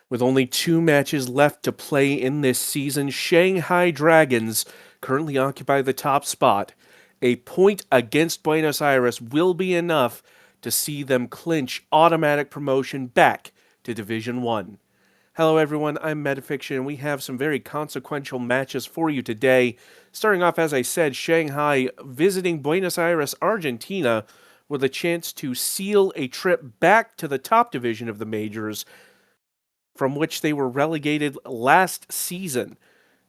With only 2 matches left to play in this season, Shanghai Dragons currently occupy the top spot. A point against Buenos Aires will be enough to see them clinch automatic promotion back to Division 1. Hello everyone, I'm Metafiction, and we have some very consequential matches for you today. Starting off, as I said, Shanghai visiting Buenos Aires, Argentina, with a chance to seal a trip back to the top division of the majors, from which they were relegated last season.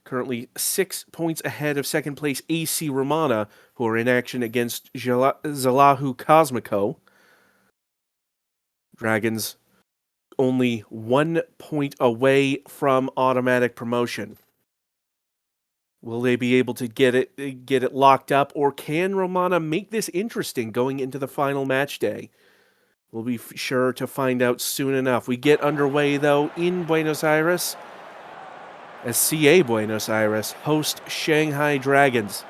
Currently 6 points ahead of second place AC Romana, who are in action against Zalahu Cosmico. Dragons only 1 point away from automatic promotion. Will they be able to get it locked up, or can Romana make this interesting going into the final match day? We'll be sure to find out soon enough. We get underway, though, in Buenos Aires, as CA Buenos Aires host Shanghai Dragons.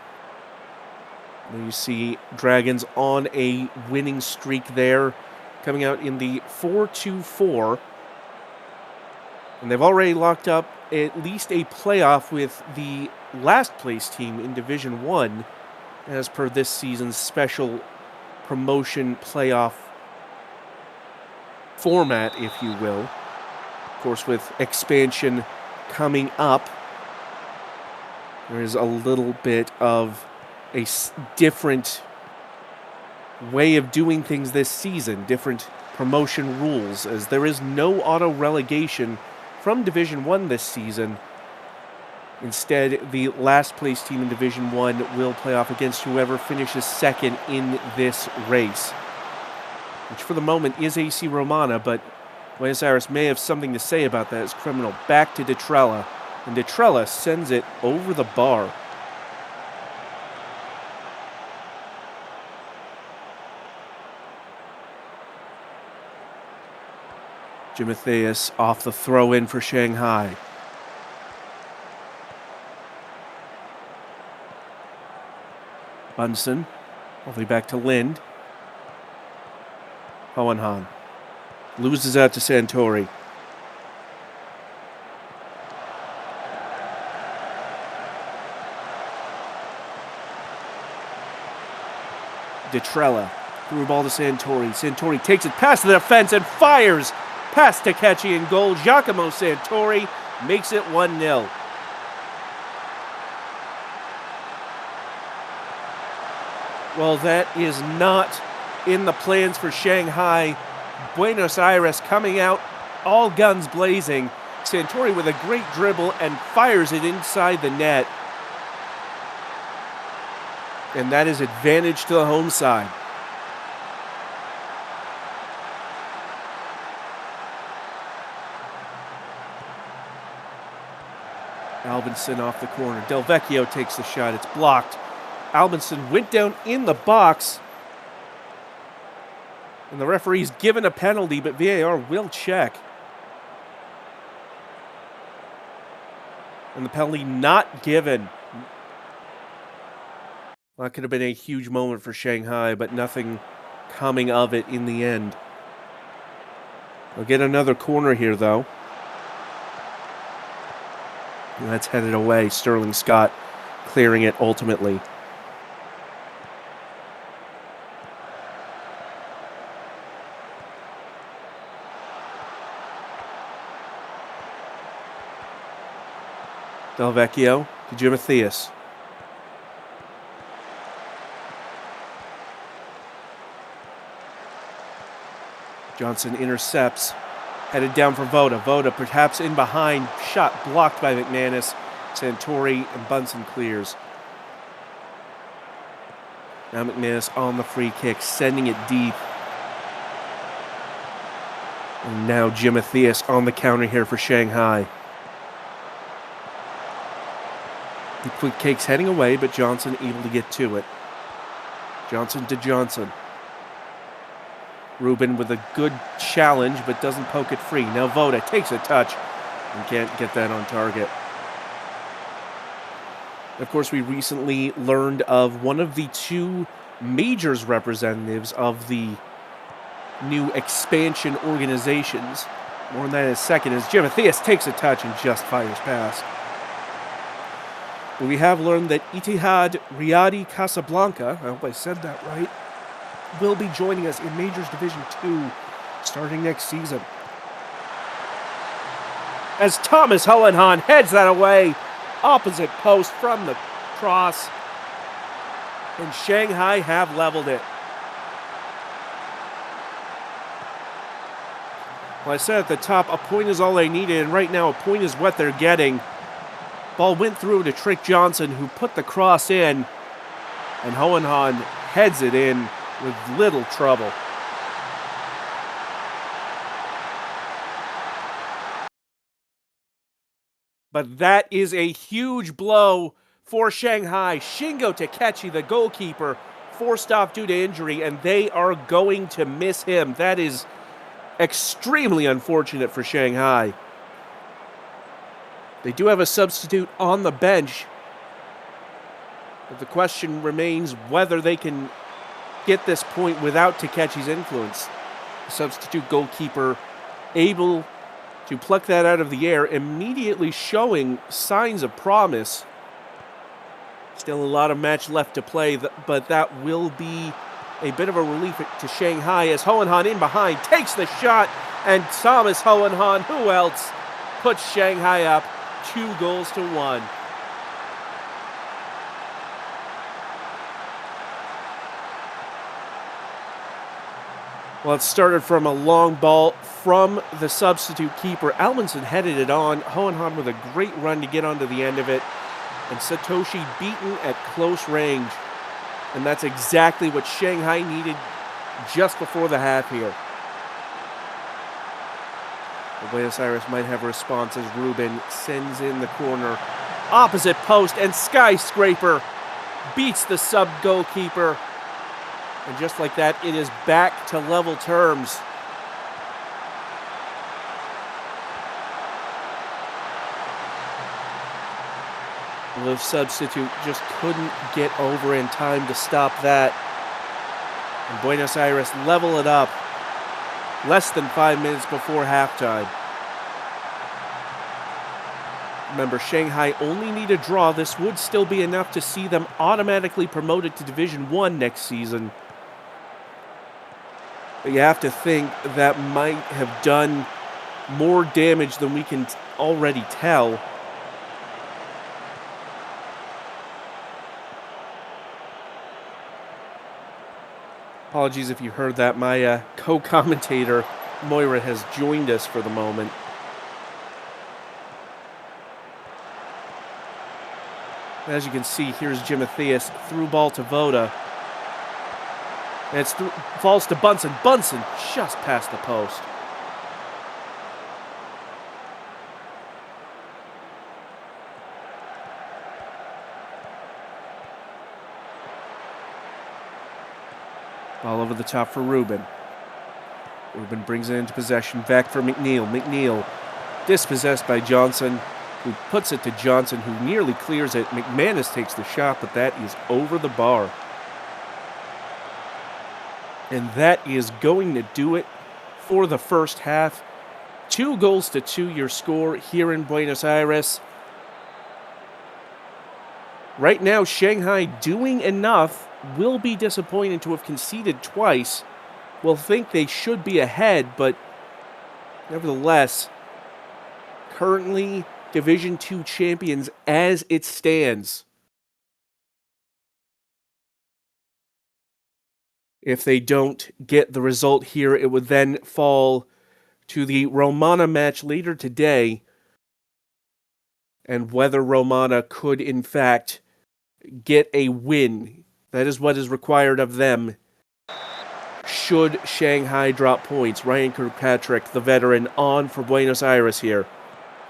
You see Dragons on a winning streak there, coming out in the 4-2-4. And they've already locked up at least a playoff with the last place team in Division 1, as per this season's special promotion playoff format, if you will. Of course, with expansion coming up, there is a little bit of a different way of doing things this season, different promotion rules, as there is no auto-relegation from Division 1 this season. Instead, the last place team in Division 1 will play off against whoever finishes second in this race, which for the moment is AC Romana, but Buenos Aires may have something to say about that as Criminal back to Detrella, and Detrella sends it over the bar. Jimatheus off the throw-in for Shanghai. Bunsen, all the way back to Lind. Hohenhan loses out to Santori. Detrella threw a ball to Santori. Santori takes it past the defense and fires past Takechi in goal. Giacomo Santori makes it 1-0. Well, that is not in the plans for Shanghai. Buenos Aires coming out all guns blazing. Santori with a great dribble and fires it inside the net. And that is advantage to the home side. Albinson off the corner. Del Vecchio takes the shot. It's blocked. Albinson went down in the box. And the referee's given a penalty, but VAR will check. And the penalty not given. Well, that could have been a huge moment for Shanghai, but nothing coming of it in the end. We'll get another corner here, though. And that's headed away. Sterling Scott clearing it ultimately. Del Vecchio to Jimatheus. Johnson intercepts. Headed down for Voda. Voda perhaps in behind. Shot blocked by McManus. Santori and Bunsen clears. Now McManus on the free kick, sending it deep. And now Jimatheus on the counter here for Shanghai. The quick cake's heading away, but Johnson able to get to it. Johnson to Johnson. Rubin with a good challenge, but doesn't poke it free. Now Voda takes a touch and can't get that on target. Of course, we recently learned of one of the 2 majors representatives of the new expansion organizations More on that in a second as Timotheus takes a touch and just fires past. But we have learned that Ittihad Riyadi Casablanca, I hope I said that right, will be joining us in Majors Division 2 starting next season. As Thomas Hohenhahn heads that away, opposite post from the cross, and Shanghai have leveled it. Well, I said at the top, a point is all they needed, and right now a point is what they're getting. Ball went through to Trick Johnson, who put the cross in, and Hohenhahn heads it in with little trouble. But that is a huge blow for Shanghai. Shingo Takechi, the goalkeeper, forced off due to injury, and they are going to miss him. That is extremely unfortunate for Shanghai. They do have a substitute on the bench, but the question remains whether they can get this point without Takechi's influence. The substitute goalkeeper able to pluck that out of the air, immediately showing signs of promise. Still a lot of match left to play, but that will be a bit of a relief to Shanghai as Hohenhahn in behind takes the shot, and Thomas Hohenhahn, who else, puts Shanghai up 2-1. Well, it started from a long ball from the substitute keeper. Almanson headed it on. Hohenhahn with a great run to get onto the end of it. And Satoshi beaten at close range. And that's exactly what Shanghai needed just before the half here. Buenos Aires might have a response as Ruben sends in the corner. Opposite post, and Skyscraper beats the sub-goalkeeper. And just like that, it is back to level terms. The substitute just couldn't get over in time to stop that. And Buenos Aires level it up less than 5 minutes before halftime. Remember, Shanghai only need a draw. This would still be enough to see them automatically promoted to Division 1 next season. But you have to think that might have done more damage than we can already tell. Apologies if you heard that. My co-commentator, Moira, has joined us for the moment. As you can see, here's Timotheus, through ball to Voda. And it falls to Bunsen. Bunsen just past the post. Ball over the top for Ruben. Ruben brings it into possession. Back for McNeil. McNeil dispossessed by Johnson, who puts it to Johnson, who nearly clears it. McManus takes the shot, but that is over the bar. And that is going to do it for the first half. 2-2 your score here in Buenos Aires. Right now, Shanghai doing enough. Will be disappointed to have conceded twice. Will think they should be ahead, but nevertheless, currently Division 2 champions as it stands. If they don't get the result here, it would then fall to the Romana match later today, and whether Romana could in fact get a win. That is what is required of them should Shanghai drop points. Ryan Kirkpatrick, the veteran, on for Buenos Aires here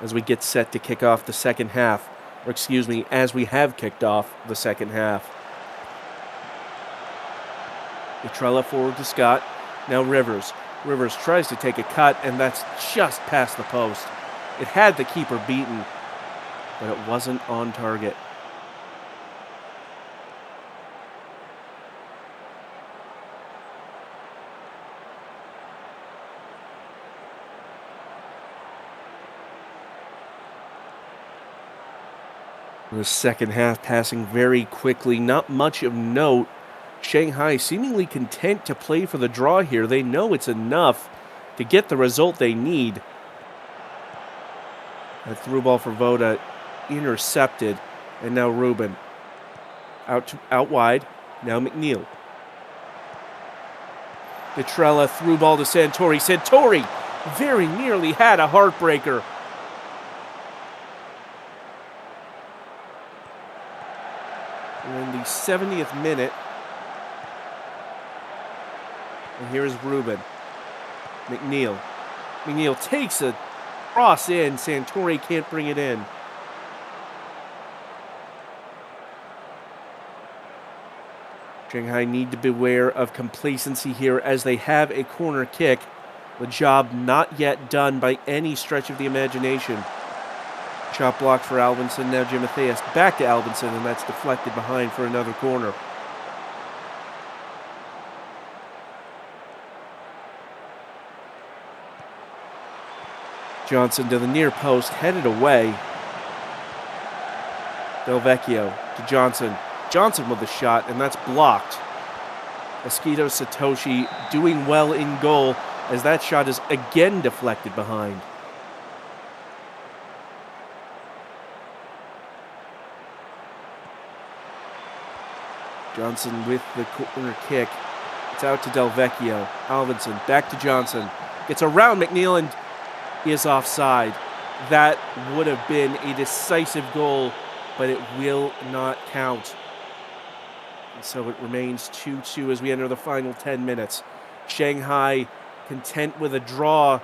as we get set to kick off the second half. Or excuse me, as we have kicked off the second half. Petrella forward to Scott. Now Rivers. Rivers tries to take a cut, and that's just past the post. It had the keeper beaten, but it wasn't on target. The second half passing very quickly, not much of note. Shanghai seemingly content to play for the draw here. They know it's enough to get the result they need. A through ball for Voda, intercepted, and now Ruben. Out wide, now McNeil. Petrella through ball to Santori. Santori very nearly had a heartbreaker. We're in the 70th minute. And here is Ruben. McNeil. McNeil takes a cross in. Santori can't bring it in. Shanghai need to beware of complacency here as they have a corner kick. The job not yet done by any stretch of the imagination. Shot blocked for Albinson. Now Jim Mathias back to Albinson, and that's deflected behind for another corner. Johnson to the near post, headed away. Del Vecchio to Johnson. Johnson with the shot, and that's blocked. Esquito Satoshi doing well in goal as that shot is again deflected behind. Johnson with the corner kick. It's out to Del Vecchio. Alvinson back to Johnson. Gets around McNeil and is offside. That would have been a decisive goal, but it will not count. And so it remains 2-2 as we enter the final 10 minutes. Shanghai content with a draw.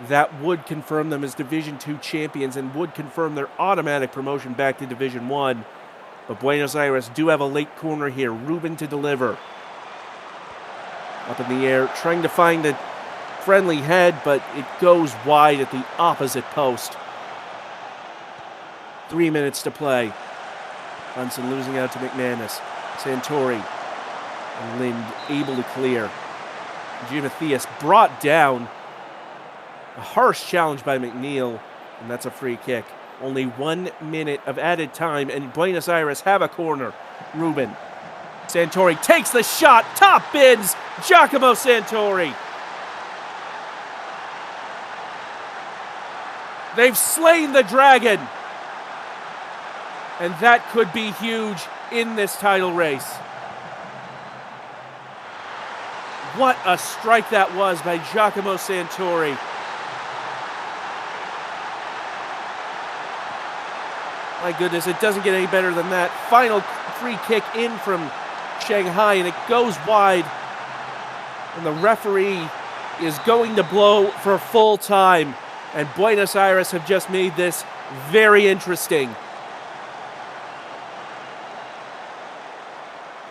That would confirm them as Division II champions and would confirm their automatic promotion back to Division I. But Buenos Aires do have a late corner here. Ruben to deliver. Up in the air, trying to find a friendly head, but it goes wide at the opposite post. 3 minutes to play. Bunsen losing out to McManus. Santori and Lind able to clear. Jim Mathias brought down. A harsh challenge by McNeil, and that's a free kick. Only 1 minute of added time, and Buenos Aires have a corner. Ruben. Santori takes the shot. Top bins. Giacomo Santori. They've slain the dragon. And that could be huge in this title race. What a strike that was by Giacomo Santori. My goodness, it doesn't get any better than that. Final free kick in from Shanghai, and it goes wide. And the referee is going to blow for full time. And Buenos Aires have just made this very interesting.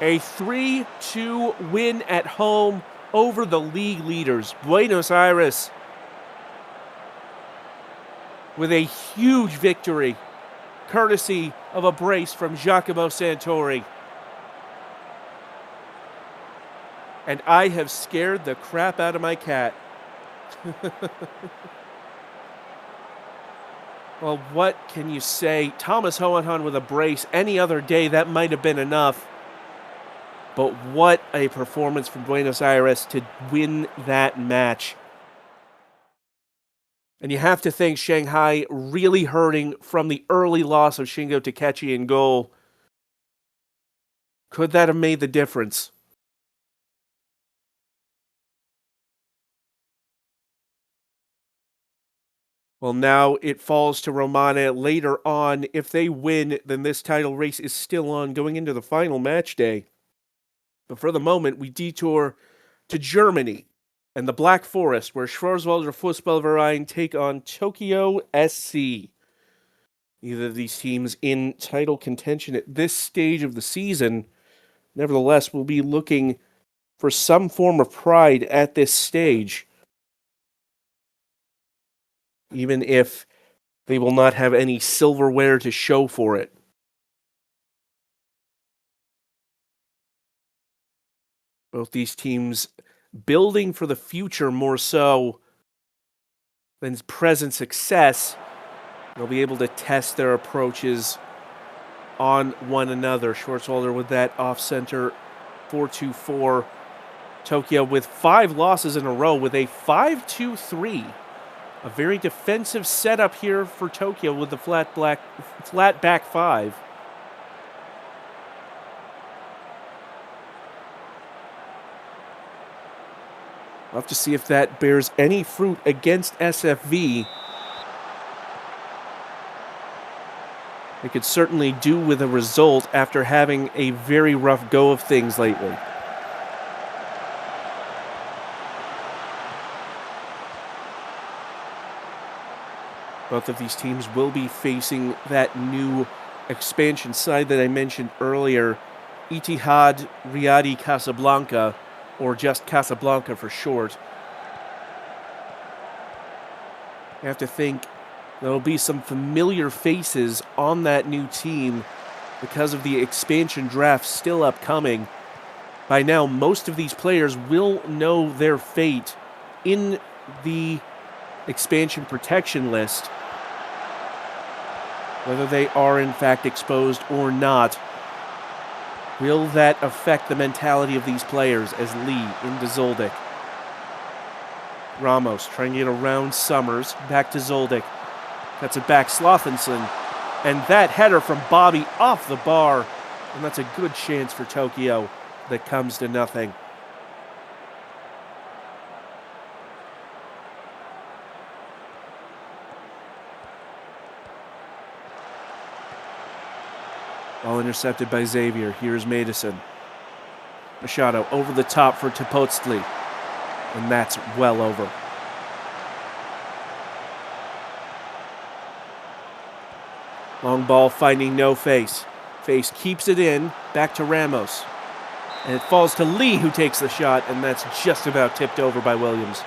A 3-2 win at home over the league leaders. Buenos Aires with a huge victory, courtesy of a brace from Giacomo Santori. And I have scared the crap out of my cat. Well, what can you say? Thomas Hohenhan with a brace. Any other day, that might have been enough. But what a performance from Buenos Aires to win that match. And you have to think Shanghai really hurting from the early loss of Shingo Takechi in goal. Could that have made the difference? Well, now it falls to Romana later on. If they win, then this title race is still on going into the final match day. But for the moment, we detour to Germany and the Black Forest, where Schwarzwälder Fußballverein take on Tokyo SC. Neither of these teams in title contention at this stage of the season. Nevertheless, we'll be looking for some form of pride at this stage, even if they will not have any silverware to show for it. Both these teams building for the future more so than present success. They'll be able to test their approaches on one another. Schwarzwalder with that off-center 4-2-4. Tokyo with 5 losses in a row with a 5-2-3. A very defensive setup here for Tokyo with the flat back 5. We'll have to see if that bears any fruit against SFV. They could certainly do with a result after having a very rough go of things lately. Both of these teams will be facing that new expansion side that I mentioned earlier, Ittihad Riyadi Casablanca, or just Casablanca for short. I have to think there'll be some familiar faces on that new team because of the expansion draft still upcoming. By now, most of these players will know their fate in the expansion protection list, whether they are in fact exposed or not. Will that affect the mentality of these players as Lee into Zoldyck? Ramos trying to get around Summers, back to Zoldyck. Cuts it back, Slothinson. And that header from Bobby off the bar. And that's a good chance for Tokyo that comes to nothing. Ball intercepted by Xavier. Here's Madison. Machado over the top for Topotli. And that's well over. Long ball finding no face. Face keeps it in. Back to Ramos. And it falls to Lee, who takes the shot. And that's just about tipped over by Williams.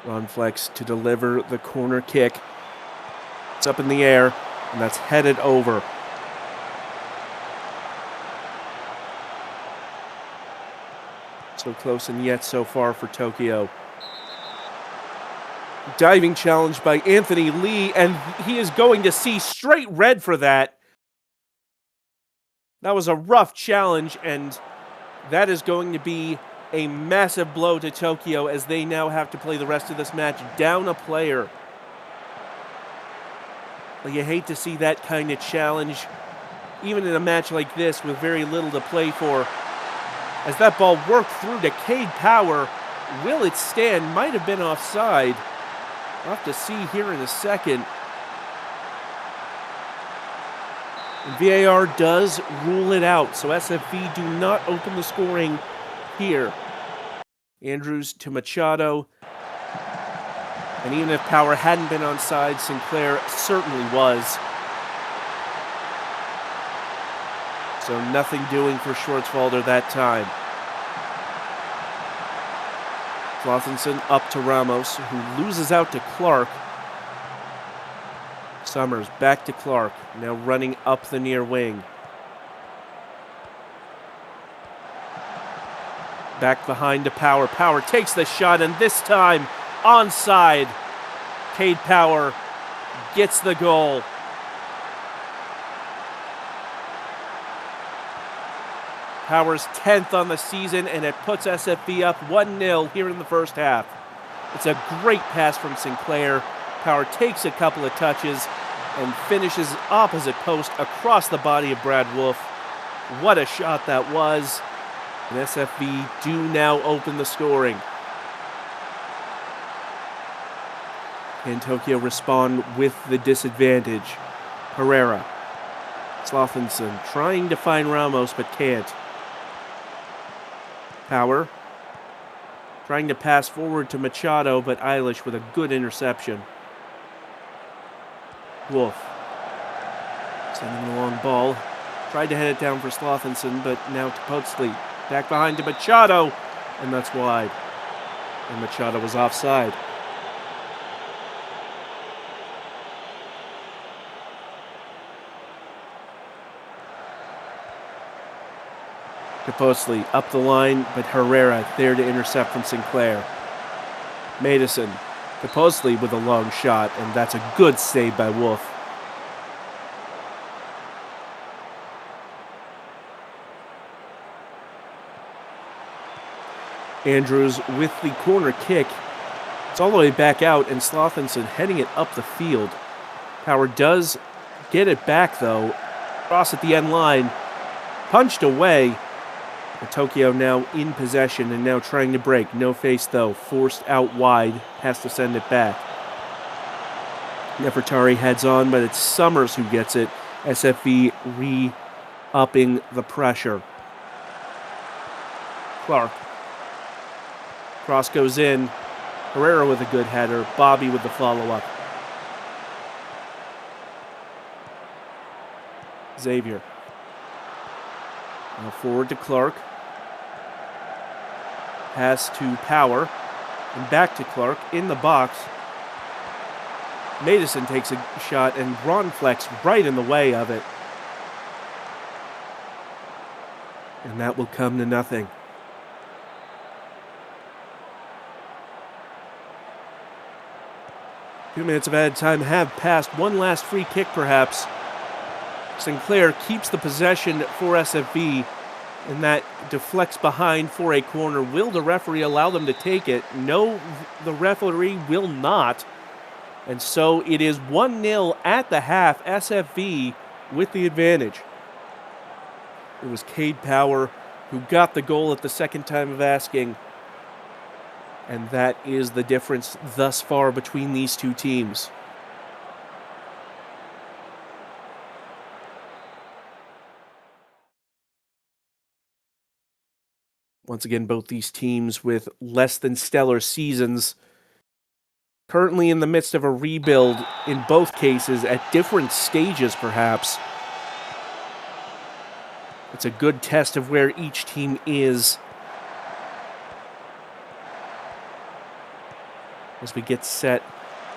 Ron Flex to deliver the corner kick. It's up in the air, and that's headed over. So close and yet so far for Tokyo. Diving challenge by Anthony Lee, and he is going to see straight red for that. That was a rough challenge, and that is going to be a massive blow to Tokyo as they now have to play the rest of this match down a player. Well, you hate to see that kind of challenge, even in a match like this with very little to play for. As that ball worked through to Cade Power, will it stand? Might have been offside. We'll have to see here in a second. And VAR does rule it out, so SFV do not open the scoring here. Andrews to Machado. And even if Power hadn't been onside, Sinclair certainly was. So nothing doing for Schwarzwalder that time. Slothinson up to Ramos, who loses out to Clark. Summers back to Clark, now running up the near wing. Back behind to Power. Power takes the shot, and this time onside. Cade Power gets the goal. Power's 10th on the season, and it puts SFV up 1-0 here in the first half. It's a great pass from Sinclair. Power takes a couple of touches and finishes opposite post across the body of Brad Wolf. What a shot that was. And SFV do now open the scoring. Can Tokyo respond with the disadvantage? Herrera. Slothinson trying to find Ramos but can't. Power. Trying to pass forward to Machado, but Eilish with a good interception. Wolf. Sending a long ball. Tried to head it down for Slothinson, but now to Potsli. Back behind to Machado, and that's wide. And Machado was offside. Kaposli up the line, but Herrera there to intercept from Sinclair. Madison Supposedly with a long shot, and that's a good save by Wolf. Andrews with the corner kick. It's all the way back out, and Slothinson heading it up the field. Power does get it back, though. Cross at the end line. Punched away. But Tokyo now in possession and now trying to break. No face, though. Forced out wide. Has to send it back. Nefertari heads on, but it's Summers who gets it. SFV re-upping the pressure. Clark. Cross goes in. Herrera with a good header. Bobby with the follow-up. Xavier. Now forward to Clark. Pass to Power. And back to Clark in the box. Madison takes a shot and Ronflex right in the way of it. And that will come to nothing. Few minutes of added time have passed. One last free kick, perhaps. Sinclair keeps the possession for SFV, and that deflects behind for a corner. Will the referee allow them to take it? No, the referee will not. And so it is 1-0 at the half. SFV with the advantage. It was Cade Power who got the goal at the second time of asking. And that is the difference thus far between these two teams. Once again, both these teams with less than stellar seasons. Currently in the midst of a rebuild in both cases at different stages, perhaps. It's a good test of where each team is. As we get set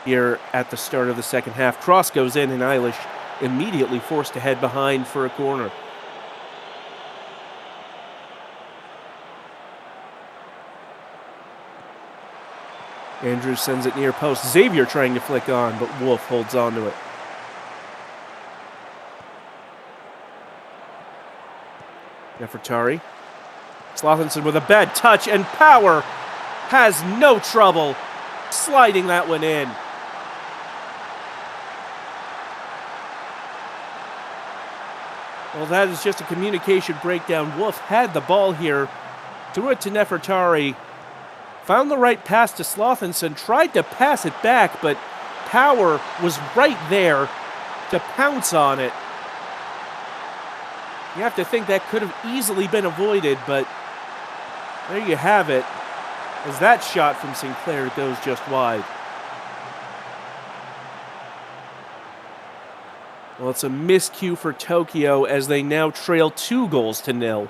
here at the start of the second half. Cross goes in and Eilish immediately forced to head behind for a corner. Andrews sends it near post. Xavier trying to flick on, but Wolf holds on to it. Nefertari. Slothinson with a bad touch, and Power has no trouble sliding that one in. Well, that is just a communication breakdown. Wolf had the ball here, threw it to Nefertari, found the right pass to Slothinson, tried to pass it back, but Power was right there to pounce on it. You have to think that could have easily been avoided, but there you have it, as that shot from Sinclair goes just wide. Well, it's a miscue for Tokyo as they now trail 2-0.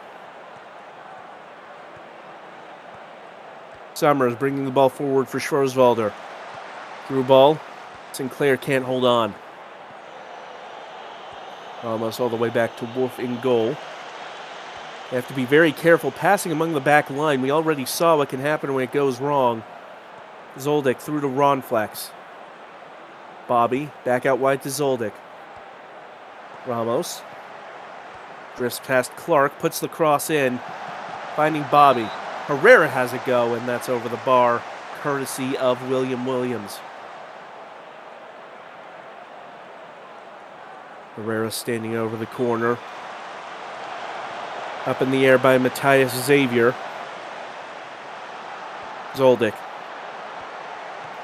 Summers bringing the ball forward for Schwarzwalder. Through ball. Sinclair can't hold on. Almost all the way back to Wolf in goal. They have to be very careful passing among the back line. We already saw what can happen when it goes wrong. Zoldyck through to Ronflex. Bobby back out wide to Zoldyck. Ramos drifts past Clark, puts the cross in, finding Bobby. Herrera has a go, and that's over the bar, courtesy of William Williams. Herrera standing over the corner. Up in the air by Matthias Xavier. Zoldyck.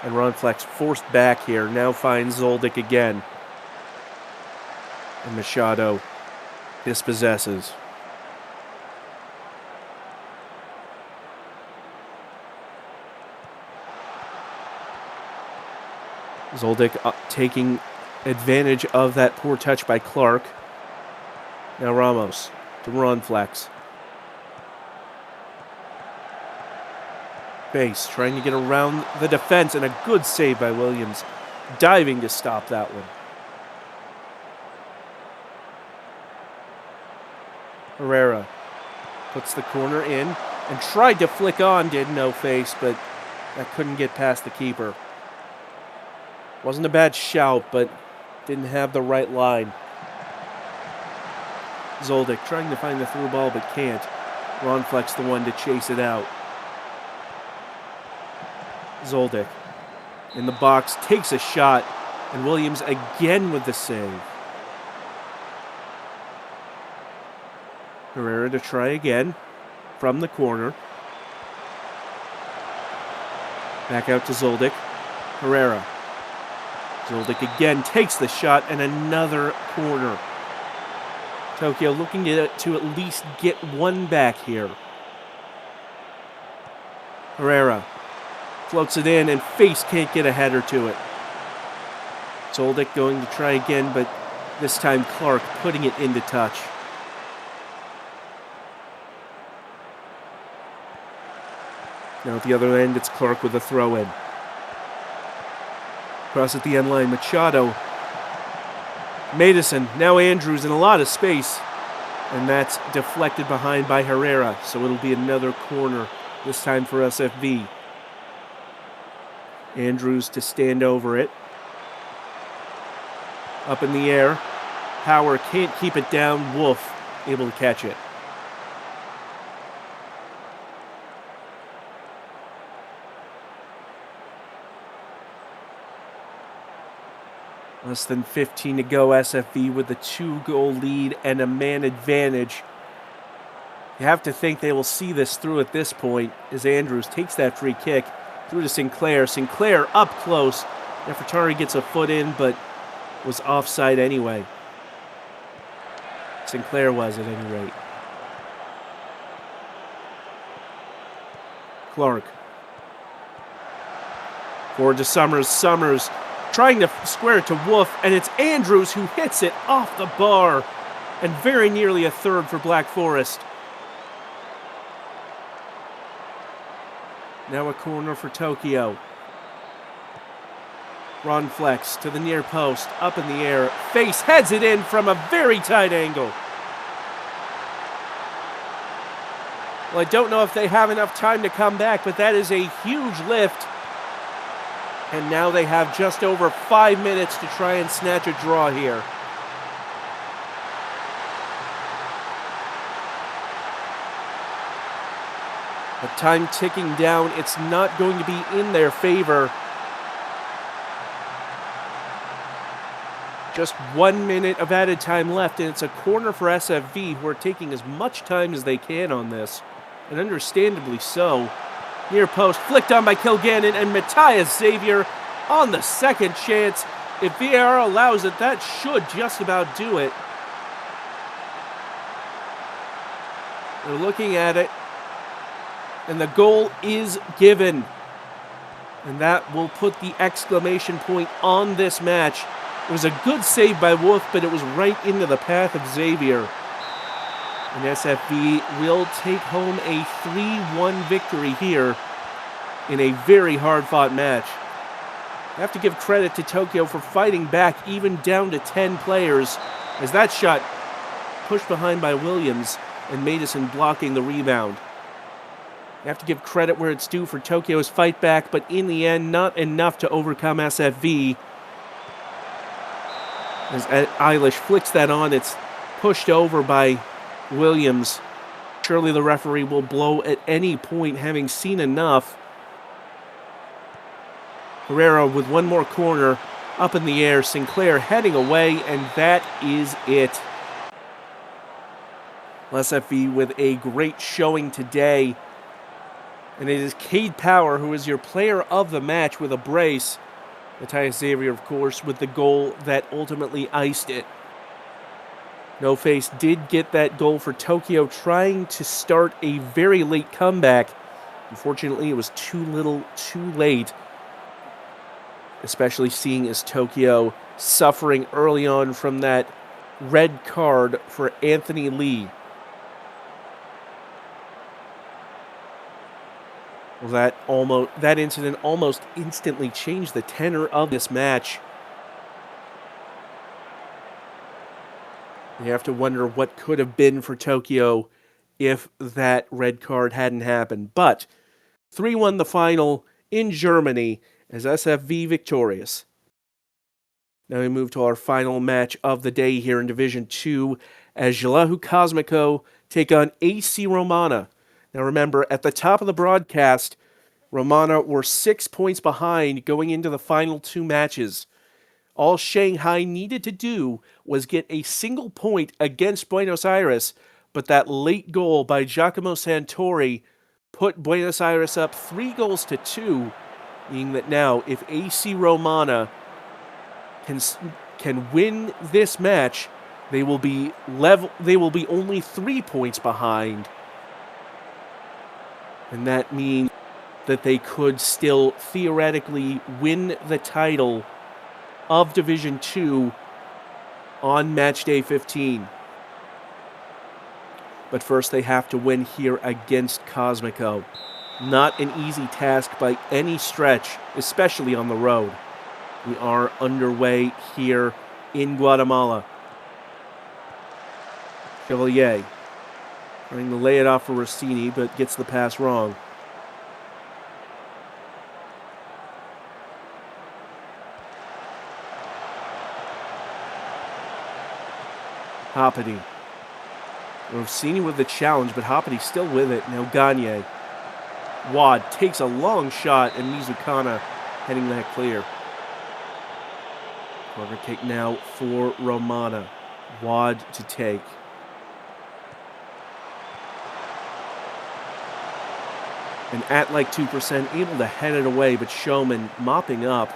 And Ronflex forced back here, now finds Zoldyck again. And Machado dispossesses. Zoldyck taking advantage of that poor touch by Clark. Now Ramos to Ronflex. Base trying to get around the defense, and a good save by Williams, diving to stop that one. Herrera puts the corner in and tried to flick on, did no face, but that couldn't get past the keeper. Wasn't a bad shout, but didn't have the right line. Zoldyk trying to find the through ball, but can't. Ronflex the one to chase it out. Zoldyk in the box, takes a shot, and Williams again with the save. Herrera to try again from the corner. Back out to Zoldyk. Herrera. Zoldyk again takes the shot, and another corner. Tokyo looking to at least get one back here. Herrera floats it in, and Face can't get a header to it. Zoldyk going to try again, but this time Clark putting it into touch. Now at the other end, it's Clark with a throw-in. Cross at the end line, Machado. Madison, now Andrews in a lot of space. And that's deflected behind by Herrera, so it'll be another corner, this time for SFV. Andrews to stand over it. Up in the air. Power can't keep it down. Wolf able to catch it. Less than 15 to go, SFV with a 2-goal lead and a man advantage. You have to think they will see this through at this point as Andrews takes that free kick through to Sinclair. Sinclair up close. Nefertari gets a foot in, but was offside anyway. Sinclair was at any rate. Clark. Forward to Summers. Summers trying to square it to Wolf, and it's Andrews who hits it off the bar, and very nearly a third for Black Forest. Now a corner for Tokyo. Ronflex to the near post, up in the air. Face heads it in from a very tight angle. Well, I don't know if they have enough time to come back, but that is a huge lift. And now they have just over 5 minutes to try and snatch a draw here. The time ticking down. It's not going to be in their favor. Just 1 minute of added time left, and it's a corner for SFV, who are taking as much time as they can on this, and understandably so. Near post, flicked on by Kilgannon, and Matthias Xavier on the second chance. If VAR allows it, that should just about do it. They're looking at it, and the goal is given. And that will put the exclamation point on this match. It was a good save by Wolf, but it was right into the path of Xavier. And SFV will take home a 3-1 victory here in a very hard-fought match. I have to give credit to Tokyo for fighting back even down to 10 players, as that shot pushed behind by Williams and Madison blocking the rebound. I have to give credit where it's due for Tokyo's fight back, but in the end, not enough to overcome SFV. As Eilish flicks that on, it's pushed over by Williams. Surely the referee will blow at any point, having seen enough. Herrera with one more corner, up in the air. Sinclair heading away, and that is it. SFV with a great showing today. And it is Cade Power who is your player of the match with a brace. Matthias Xavier, of course, with the goal that ultimately iced it. No Face did get that goal for Tokyo, trying to start a very late comeback. Unfortunately, it was too little, too late. Especially seeing as Tokyo suffering early on from that red card for Anthony Lee. Well, that incident almost instantly changed the tenor of this match. You have to wonder what could have been for Tokyo if that red card hadn't happened. But 3-1 the final in Germany as SFV victorious. Now we move to our final match of the day here in Division 2 as Jelahu Cosmico take on AC Romana. Now remember, at the top of the broadcast, Romana were 6 points behind going into the final 2 matches. All Shanghai needed to do was get a single point against Buenos Aires, but that late goal by Giacomo Santori put Buenos Aires up 3-2, meaning that now if AC Romana can win this match, they will be only 3 points behind. And that means that they could still theoretically win the title of Division 2 on Matchday 15. But first they have to win here against Cosmico. Not an easy task by any stretch, especially on the road. We are underway here in Guatemala. Chevalier trying to lay it off for Rossini, but gets the pass wrong. Hoppity. Rossini with the challenge, but Hoppity still with it. Now Gagne. Wad takes a long shot, and Mizukana heading that clear. Corner kick now for Romana. Wad to take. And at like 2%, able to head it away, but Showman mopping up.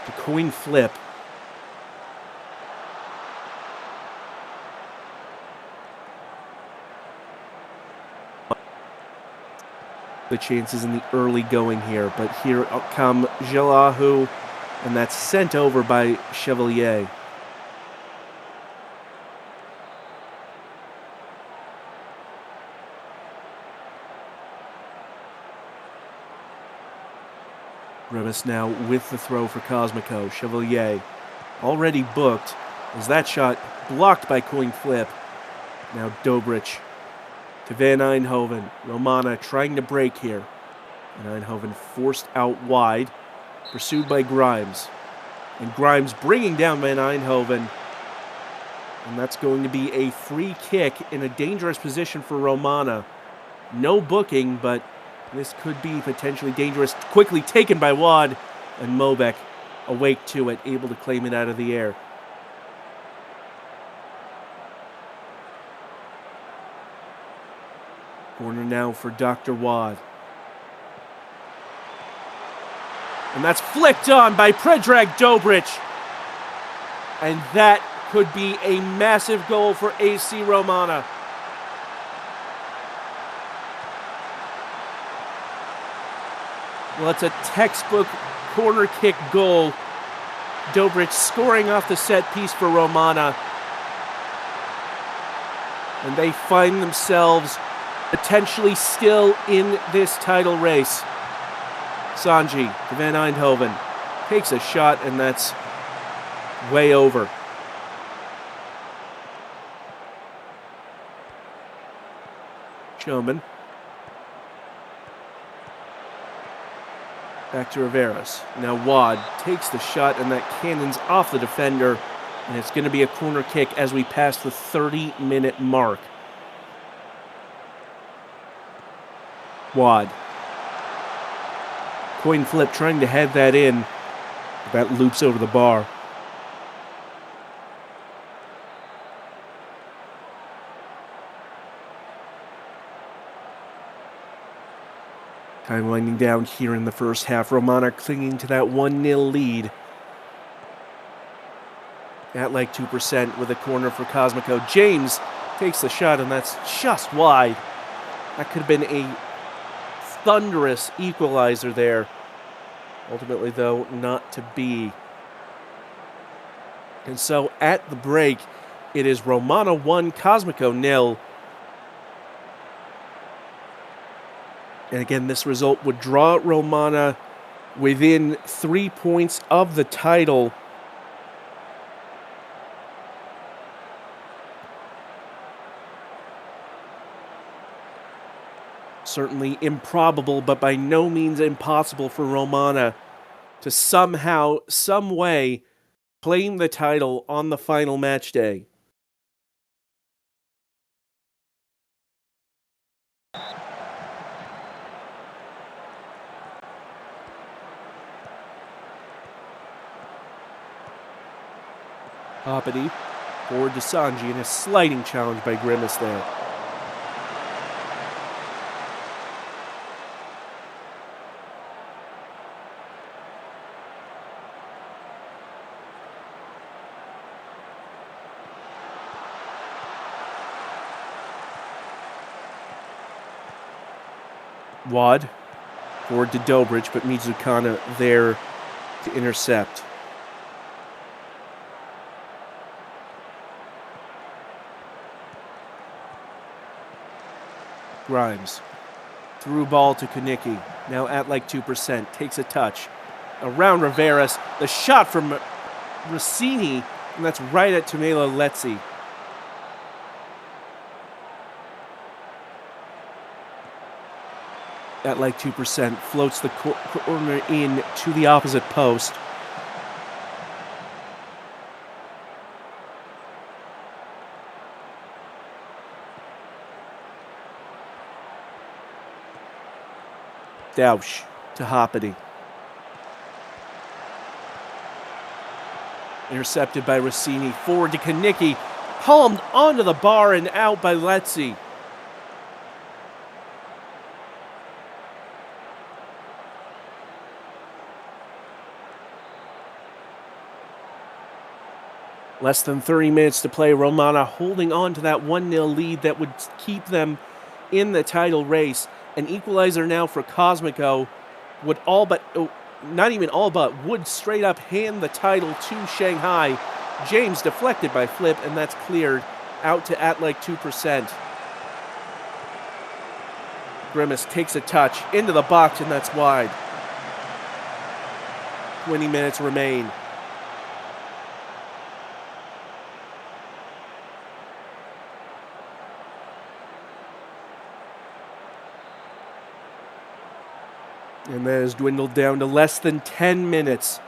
The coin flip. The chances in the early going here, but here come Jelahu, and that's sent over by Chevalier. Ribas now with the throw for Cosmico. Chevalier already booked as that shot blocked by coin flip. Now Dobrich to Van Eindhoven. Romana trying to break here. And Eindhoven forced out wide, pursued by Grimes. And Grimes bringing down Van Eindhoven. And that's going to be a free kick in a dangerous position for Romana. No booking, but this could be potentially dangerous. Quickly taken by Wad, and Mobek awake to it, able to claim it out of the air. Corner now for Dr. Wad. And that's flicked on by Predrag Dobrich. And that could be a massive goal for AC Romana. Well, it's a textbook corner kick goal. Dobrich scoring off the set piece for Romana. And they find themselves potentially still in this title race. Sanji to Van Eindhoven takes a shot, and that's way over. Showman. Back to Riveros. Now Wad takes the shot, and that cannons off the defender. And it's going to be a corner kick as we pass the 30-minute mark. Wad. Coin flip trying to head that in. That loops over the bar. Time winding down here in the first half. Romana clinging to that 1-0 lead. At like 2% with a corner for Cosmico. James takes the shot, and that's just wide. That could have been a thunderous equalizer there. Ultimately, though, not to be. And so at the break, it is Romana 1, Cosmico 0. And again, this result would draw Romana within 3 points of the title. Certainly improbable, but by no means impossible for Romana to somehow, some way, claim the title on the final match day. Hoppity forward to Sanji, and a sliding challenge by Grimace there. Wad forward to Dobrich, but Mizukana there to intercept. Grimes. Through ball to Kaniki. Now at like 2%. Takes a touch. Around Riveras. The shot from Rossini. And that's right at Tumelo Letzi. At like 2%. Floats the corner in to the opposite post. Dausch to Hoppity. Intercepted by Rossini. Forward to Kaniki. Palmed onto the bar and out by Letzi. Less than 30 minutes to play. Romana holding on to that 1-0 lead that would keep them in the title race. An equalizer now for Cosmico would would straight up hand the title to Shanghai. James deflected by Flip, and that's cleared out to at like 2%. Grimace takes a touch into the box, and that's wide. 20 minutes remain. And that has dwindled down to less than 10 minutes.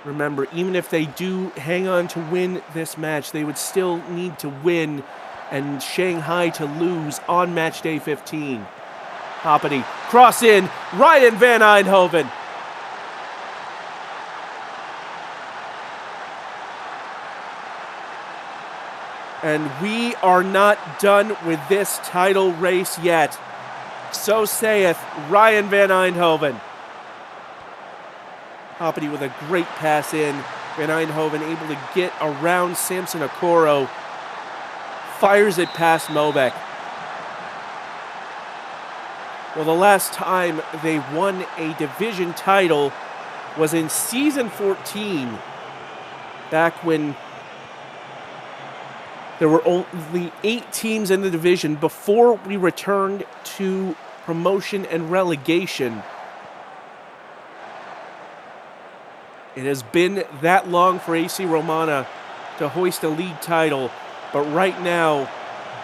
Remember, even if they do hang on to win this match, they would still need to win and Shanghai to lose on match day 15. Hoppity, cross in, Ryan van Eindhoven. And we are not done with this title race yet. So saith Ryan van Eindhoven. Hoppity with a great pass in. Van Eindhoven able to get around Samson Okoro. Fires it past Mobek. Well, the last time they won a division title was in season 14. Back when there were only 8 teams in the division before we returned to promotion and relegation. It has been that long for AC Romana to hoist a league title, but right now,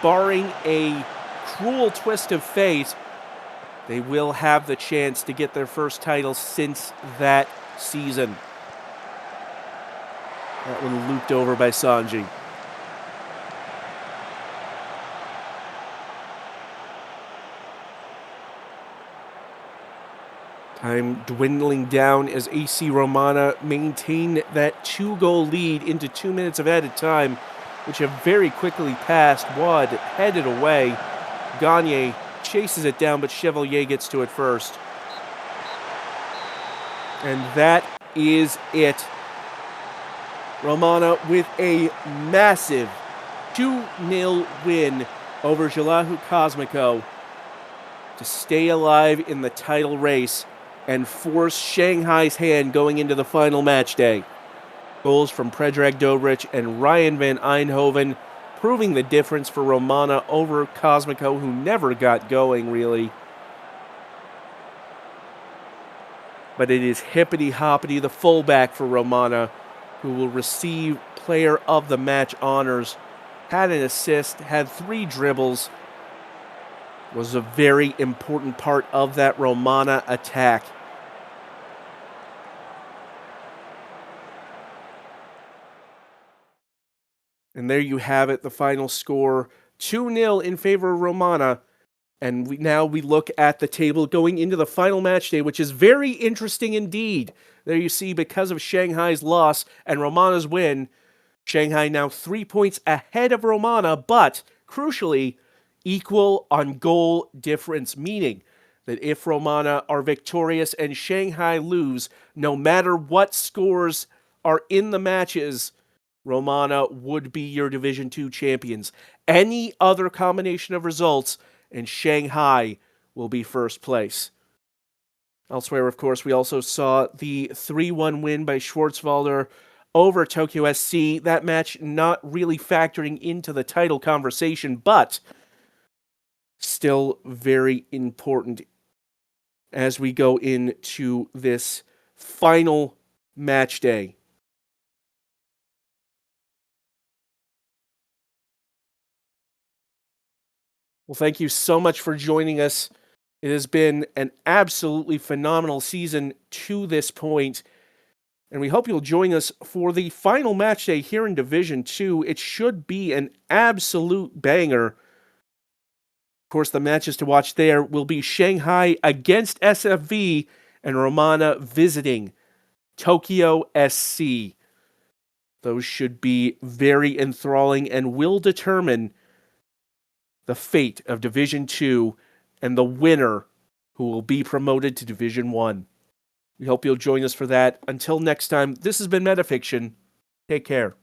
barring a cruel twist of fate, they will have the chance to get their first title since that season. That one looped over by Sanji. Time dwindling down as AC Romana maintain that 2-goal lead into 2 minutes of added time, which have very quickly passed. Wad headed away. Gagne chases it down, but Chevalier gets to it first. And that is it. Romana with a massive 2-0 win over Jalahou Cosmico to stay alive in the title race and force Shanghai's hand going into the final match day. Goals from Predrag Dobrich and Ryan van Eindhoven, proving the difference for Romana over Cosmico, who never got going, really. But it is Hippity Hoppity, the fullback for Romana, who will receive Player of the Match honors. Had an assist, had 3 dribbles. was a very important part of that Romana attack. And there you have it, the final score, 2-0 in favor of Romana. And now we look at the table going into the final match day, which is very interesting indeed. There you see, because of Shanghai's loss and Romana's win, Shanghai now 3 points ahead of Romana, but crucially, equal on goal difference, meaning that if Romana are victorious and Shanghai lose, no matter what scores are in the matches, Romana would be your Division 2 champions. Any other combination of results, and Shanghai will be first place. Elsewhere, of course, we also saw the 3-1 win by Schwarzwalder over Tokyo SC. That match not really factoring into the title conversation, but still very important as we go into this final match day. Well, thank you so much for joining us. It has been an absolutely phenomenal season to this point, and we hope you'll join us for the final match day here in Division 2. It should be an absolute banger. Of course, the matches to watch there will be Shanghai against SFV and Romana visiting Tokyo SC. Those should be very enthralling and will determine the fate of Division 2 and the winner who will be promoted to Division 1. We hope you'll join us for that. Until next time, this has been Metafiction. Take care.